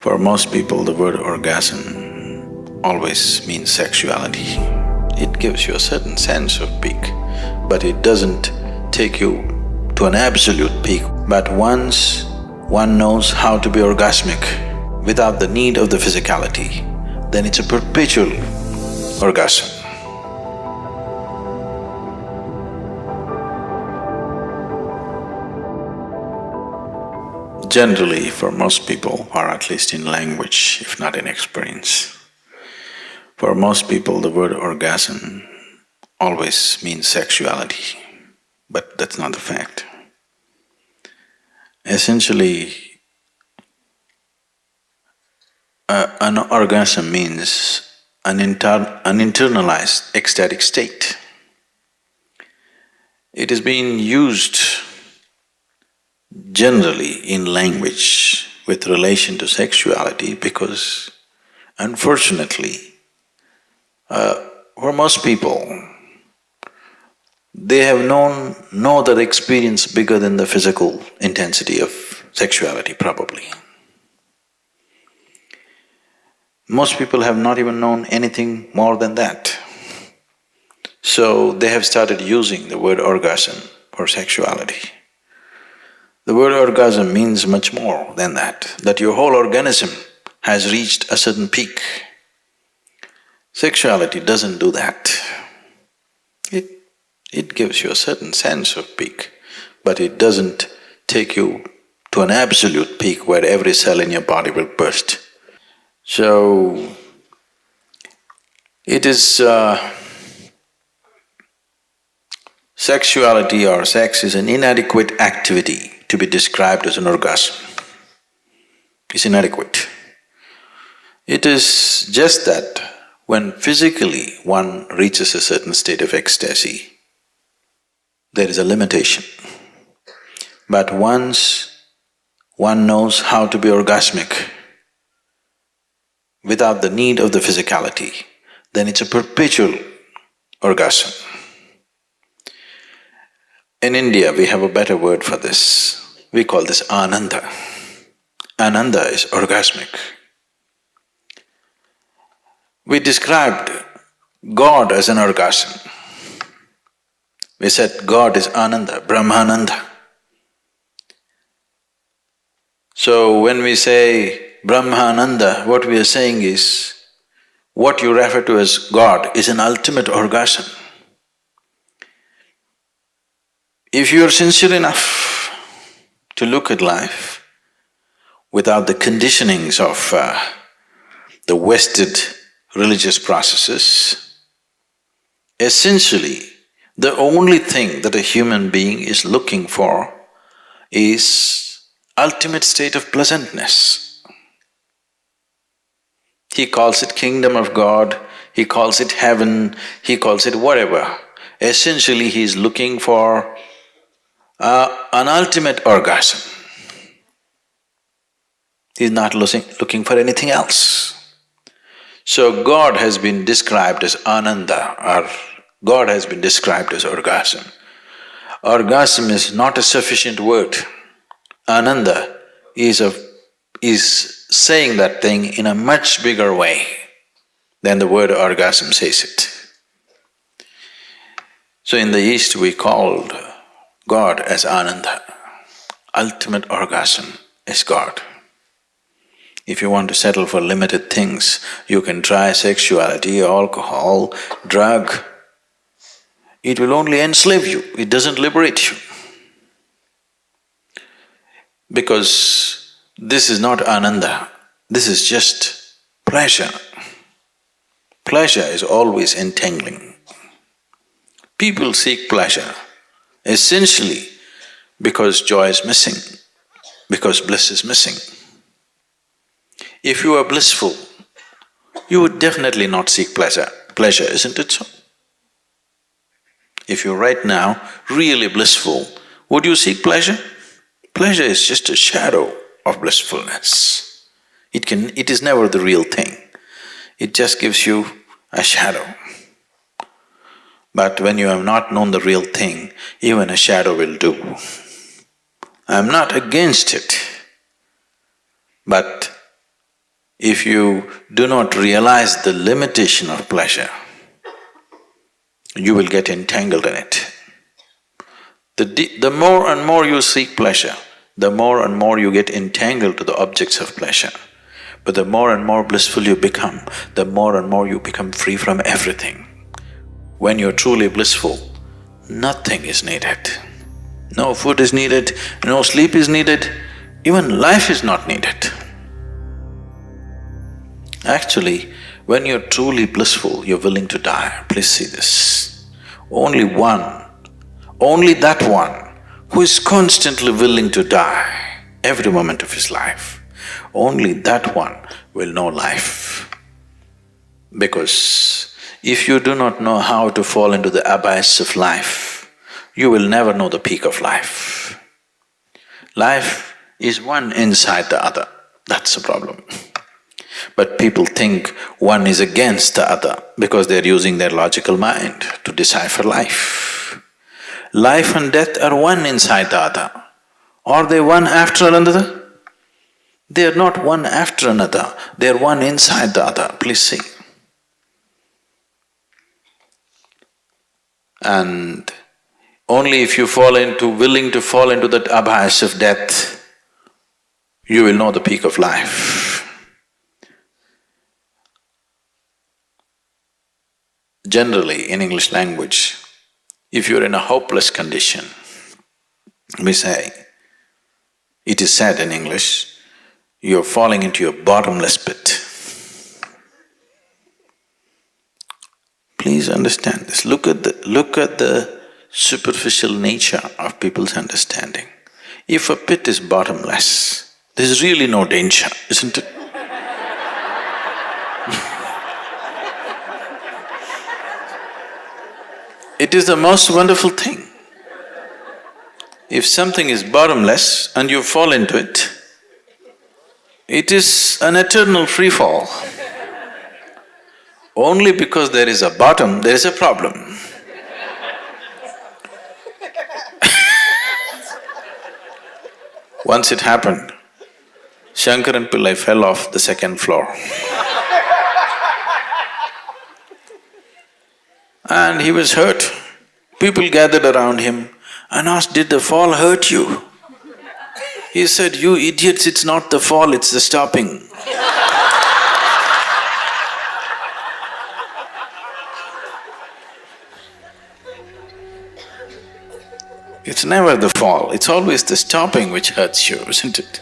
For most people, the word orgasm always means sexuality. It gives you a certain sense of peak, but it doesn't take you to an absolute peak. But once one knows how to be orgasmic without the need of the physicality, then it's a perpetual orgasm. Generally, for most people, or at least in language, if not in experience, for most people the word orgasm always means sexuality, but that's not the fact. Essentially, an orgasm means an internalized ecstatic state. It is being used generally in language with relation to sexuality because unfortunately, for most people, they have known no other experience bigger than the physical intensity of sexuality, probably. Most people have not even known anything more than that. So they have started using the word orgasm for sexuality. The word orgasm means much more than that your whole organism has reached a certain peak. Sexuality doesn't do that. It gives you a certain sense of peak, but it doesn't take you to an absolute peak where every cell in your body will burst. So, it is… sexuality or sex is an inadequate activity to be described as an orgasm. It's inadequate. It is just that when physically one reaches a certain state of ecstasy, there is a limitation. But once one knows how to be orgasmic without the need of the physicality, then it's a perpetual orgasm. In India, we have a better word for this. We call this Ananda. Ananda is orgasmic. We described God as an orgasm. We said God is Ananda, Brahmananda. So when we say Brahmananda, what we are saying is, what you refer to as God is an ultimate orgasm. If you are sincere enough to look at life without the conditionings of the vested religious processes, essentially the only thing that a human being is looking for is ultimate state of pleasantness. He calls it kingdom of God, he calls it heaven, he calls it whatever. Essentially, he is looking for an ultimate orgasm. He's not looking for anything else. So God has been described as Ananda, or God has been described as orgasm. Orgasm is not a sufficient word. Ananda is saying that thing in a much bigger way than the word orgasm says it. So in the East we called God as Ananda. Ultimate orgasm is God. If you want to settle for limited things, you can try sexuality, alcohol, drug. It will only enslave you, it doesn't liberate you. Because this is not Ananda, this is just pleasure. Pleasure is always entangling. People seek pleasure essentially because joy is missing, because bliss is missing. If you are blissful, you would definitely not seek pleasure, isn't it so? If you're right now really blissful, would you seek pleasure? Pleasure is just a shadow of blissfulness. It is never the real thing. It just gives you a shadow. But when you have not known the real thing, even a shadow will do. I'm not against it, but If you do not realize the limitation of pleasure, you will get entangled in it. The more and more you seek pleasure, the more and more you get entangled to the objects of pleasure. But the more and more blissful you become, the more and more you become free from everything. When you're truly blissful, nothing is needed. No food is needed, no sleep is needed, even life is not needed. Actually, when you're truly blissful, you're willing to die. Please see this. Only that one who is constantly willing to die every moment of his life, only that one will know life. Because if you do not know how to fall into the abyss of life, you will never know the peak of life. Life is one inside the other, that's the problem. But people think one is against the other because they're using their logical mind to decipher life. Life and death are one inside the other. Are they one after another? They are not one after another, they are one inside the other, please see. And only if you willing to fall into that abyss of death, you will know the peak of life. Generally, in English language, if you're in a hopeless condition, we say, it is said in English, you're falling into a bottomless pit. Please understand this. Look at the superficial nature of people's understanding. If a pit is bottomless, there's really no danger, isn't it? It is the most wonderful thing. If something is bottomless and you fall into it, it is an eternal free fall. Only because there is a bottom, there is a problem. Once it happened, Shankaran Pillai fell off the second floor. And he was hurt. People gathered around him and asked, "Did the fall hurt you?" He said, "You idiots, it's not the fall, it's the stopping." It's never the fall, it's always the stopping which hurts you, isn't it?